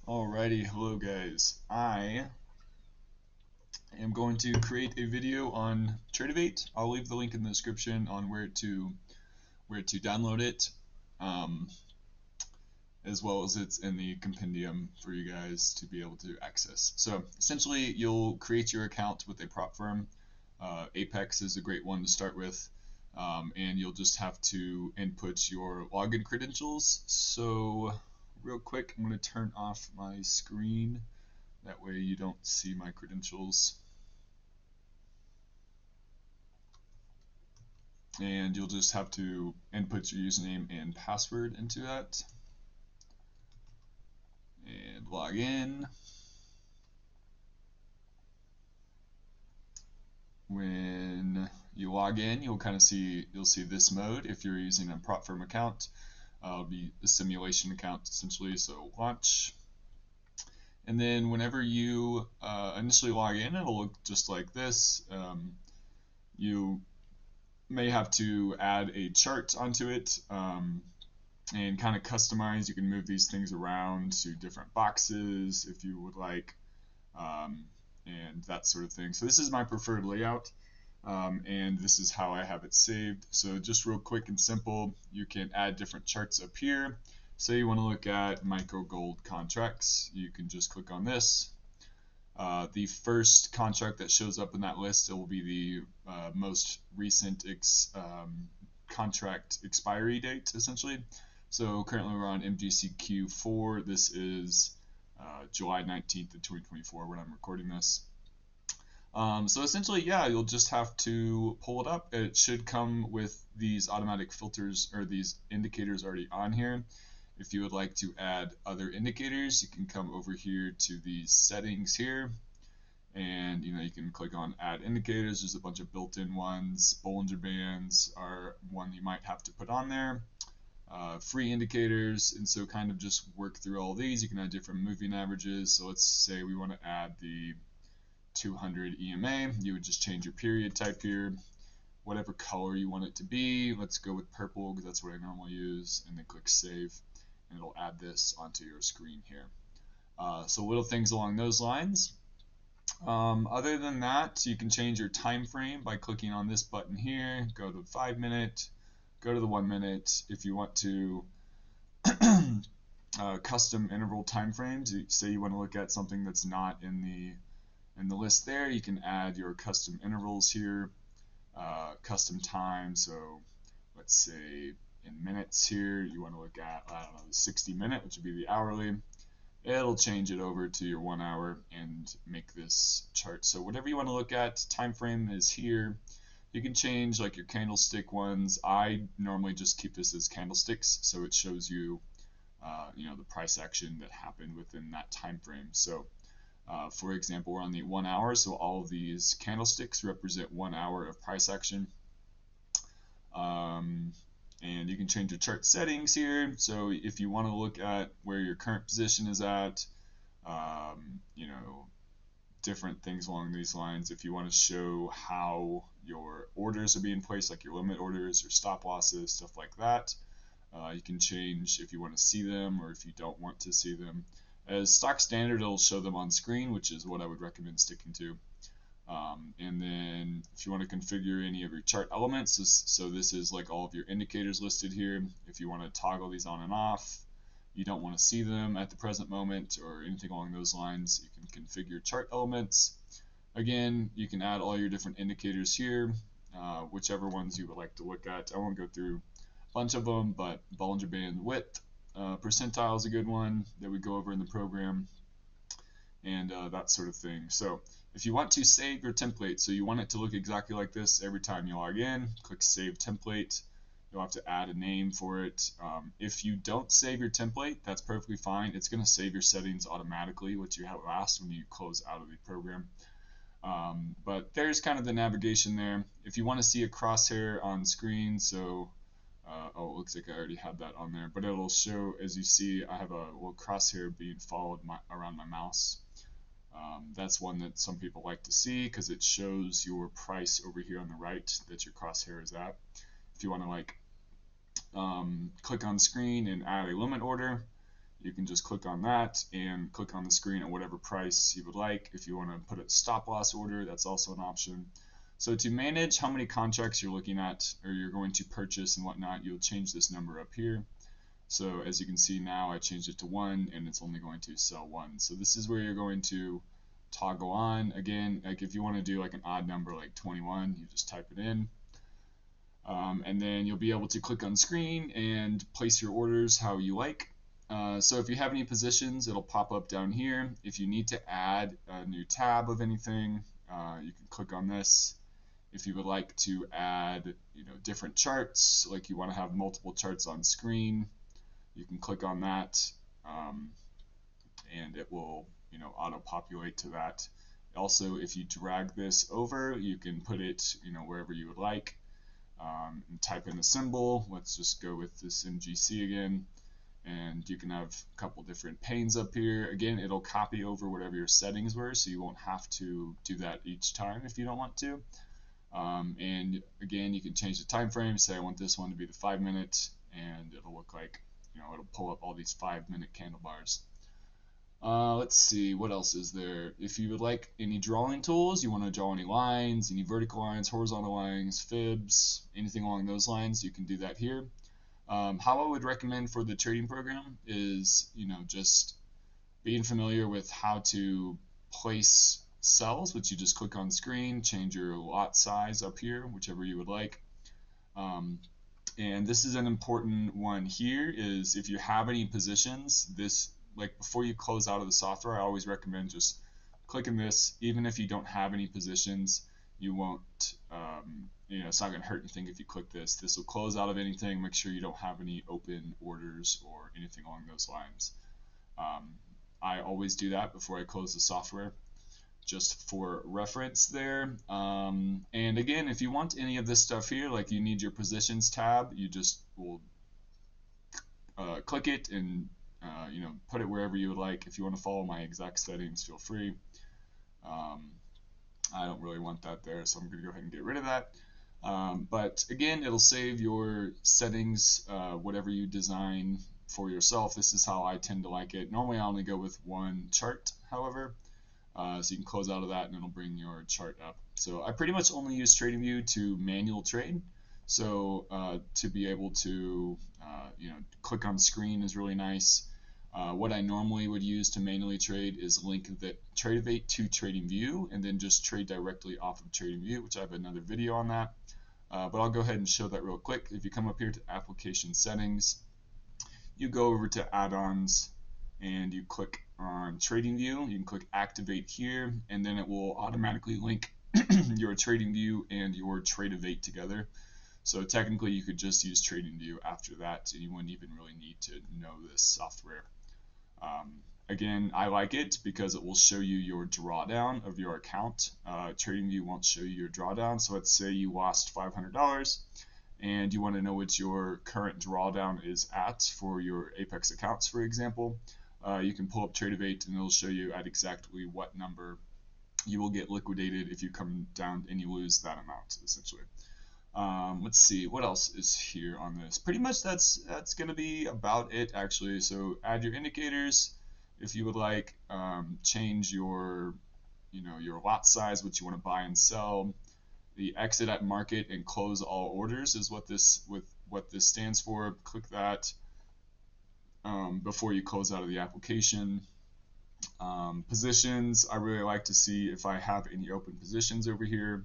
Alrighty, hello guys. I am going to create a video on Tradovate. I'll leave the link in the description on where to download it, um, as well as it's in the compendium for you guys to be able to access. So essentially, you'll create your account with a prop firm. Apex is a great one to start with, and you'll just have to input your login credentials. So real quick, I'm going to turn off my screen. That way you don't see my credentials. And you'll just have to input your username and password into that and log in. When you log in, you'll see this mode. If you're using a prop firm account, it'll be a simulation account essentially. So launch, and then whenever you initially log in, it'll look just like this. You may have to add a chart onto it. And kind of customize. You can move these things around to different boxes if you would like, um, and that sort of thing. So this is my preferred layout, and this is how I have it saved. So just real quick and simple, you can add different charts up here. Say you want to look at micro gold contracts, you can just click on this. The first contract that shows up in that list, it will be the most recent contract expiry date, essentially. So currently we're on MGCQ4. This is July 19th of 2024 when I'm recording this. So essentially, yeah, you'll just have to pull it up. It should come with these automatic filters or these indicators already on here. If you would like to add other indicators, you can come over here to these settings here, and you can click on add indicators. There's a bunch of built-in ones. Bollinger Bands are one you might have to put on there. Free indicators, and so kind of just work through all these. You can add different moving averages. So let's say we want to add the 200 EMA. You would just change your period type here, whatever color you want it to be. Let's go with purple because that's what I normally use, and then click save, and it'll add this onto your screen here. So little things along those lines. Other than that, you can change your time frame by clicking on this button here. Go to 5 minute, go to the 1 minute. If you want to custom interval time frames, say you want to look at something that's not in the list there, you can add your custom intervals here, custom time. So let's say in minutes here, you want to look at, I don't know, the 60-minute, which would be the hourly. It'll change it over to your 1 hour and make this chart. So whatever you want to look at, time frame is here. You can change like your candlestick ones. I normally just keep this as candlesticks, so it shows you, the price action that happened within that time frame. So, for example, we're on the 1 hour, so all of these candlesticks represent 1 hour of price action. And you can change your chart settings here. So if you want to look at where your current position is at, you know, different things along these lines. If you want to show how your orders are being placed, like your limit orders or stop losses, stuff like that, you can change if you want to see them or if you don't want to see them. As stock standard, it'll show them on screen, which is what I would recommend sticking to. And then if you want to configure any of your chart elements, so this is like all of your indicators listed here. If you want to toggle these on and off, you don't want to see them at the present moment or anything along those lines, you can configure chart elements. Again, you can add all your different indicators here, whichever ones you would like to look at. I won't go through a bunch of them, but Bollinger Band width percentile is a good one that we go over in the program, and that sort of thing. So if you want to save your template, so you want it to look exactly like this every time you log in, click Save Template. You'll have to add a name for it. If you don't save your template, that's perfectly fine. It's going to save your settings automatically, what you have asked when you close out of the program. But there's kind of the navigation there. If you want to see a crosshair on screen, so oh, it looks like I already had that on there, but it'll show, as you see, I have a little crosshair being followed around my mouse. That's one that some people like to see because it shows your price over here on the right that your crosshair is at. If you want to like click on screen and add a limit order, you can just click on that and click on the screen at whatever price you would like. If you want to put a stop loss order, that's also an option. So to manage how many contracts you're looking at or you're going to purchase and whatnot, you'll change this number up here. So as you can see now, I changed it to 1 and it's only going to sell 1. So this is where you're going to toggle on. Again, like if you want to do like an odd number like 21, you just type it in. And then you'll be able to click on screen and place your orders how you like. So if you have any positions, it'll pop up down here. If you need to add a new tab of anything, you can click on this. If you would like to add, different charts, like you want to have multiple charts on screen, you can click on that, and it will, auto-populate to that. Also, if you drag this over, you can put it, wherever you would like. And type in a symbol. Let's just go with this MGC again. And you can have a couple different panes up here. Again, it'll copy over whatever your settings were, so you won't have to do that each time if you don't want to. And again, you can change the time frame. Say I want this one to be the 5-minute, and it'll look like, it'll pull up all these 5-minute candle bars. Let's see, what else is there? If you would like any drawing tools, you want to draw any lines, any vertical lines, horizontal lines, fibs, anything along those lines, you can do that here. How I would recommend for the trading program is, just being familiar with how to place cells, which you just click on screen, change your lot size up here, whichever you would like. And this is an important one here, is if you have any positions, this, like before you close out of the software, I always recommend just clicking this. Even if you don't have any positions, you won't, it's not going to hurt anything if you click this. This will close out of anything. Make sure you don't have any open orders or anything along those lines. I always do that before I close the software, just for reference there. And again, if you want any of this stuff here, like you need your positions tab, you just will click it and put it wherever you would like. If you want to follow my exact settings, feel free. I don't really want that there, so I'm going to go ahead and get rid of that. But again, it'll save your settings, whatever you design for yourself. This is how I tend to like it. Normally I only go with one chart, however. So you can close out of that and it'll bring your chart up. So I pretty much only use TradingView to manual trade. So to be able to click on screen is really nice. What I normally would use to manually trade is link the Tradovate to TradingView and then just trade directly off of TradingView, which I have another video on that. But I'll go ahead and show that real quick. If you come up here to application settings, you go over to add-ons and you click on TradingView. You can click activate here, and then it will automatically link your TradingView and your Tradovate together. So technically you could just use TradingView after that, and you wouldn't even really need to know this software. Again, I like it because it will show you your drawdown of your account. TradingView won't show you your drawdown. So let's say you lost $500 and you want to know what your current drawdown is at for your Apex accounts, for example. You can pull up Tradovate and it'll show you at exactly what number you will get liquidated if you come down and you lose that amount, essentially. Let's see, what else is here on this? Pretty much that's going to be about it, actually. So add your indicators if you would like. Change your your lot size, what you want to buy and sell. The exit at market and close all orders is what this stands for. Click that before you close out of the application. Positions, I really like to see if I have any open positions over here.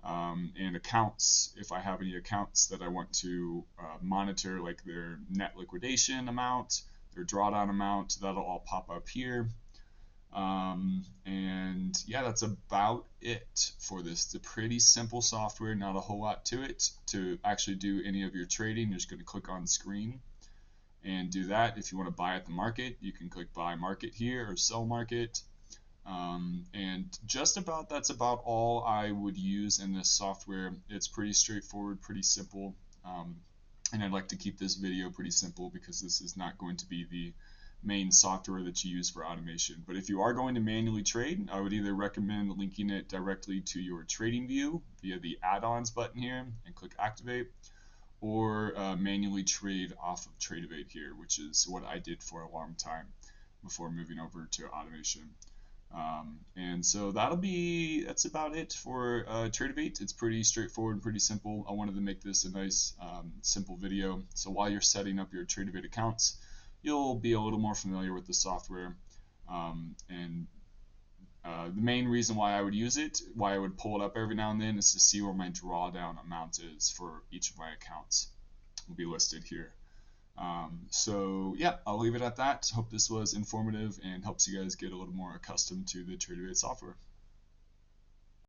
And accounts, if I have any accounts that I want to monitor, like their net liquidation amount, their drawdown amount, that'll all pop up here. And yeah, that's about it for this. It's a pretty simple software, not a whole lot to it. To actually do any of your trading, you're just going to click on screen and do that. If you want to buy at the market, you can click buy market here or sell market. And just about that's about all I would use in this software. It's pretty straightforward, pretty simple, and I'd like to keep this video pretty simple because this is not going to be the main software that you use for automation. But if you are going to manually trade, I would either recommend linking it directly to your TradingView via the add-ons button here and click activate, or manually trade off of Tradovate here, which is what I did for a long time before moving over to automation. And so that's about it for Tradovate. It's pretty straightforward and pretty simple. I wanted to make this a nice simple video. So while you're setting up your Tradovate accounts, you'll be a little more familiar with the software. And the main reason why I would use it, why I would pull it up every now and then, is to see where my drawdown amount is for each of my accounts. Will be listed here. So yeah, I'll leave it at that. Hope this was informative and helps you guys get a little more accustomed to the Tradovate software.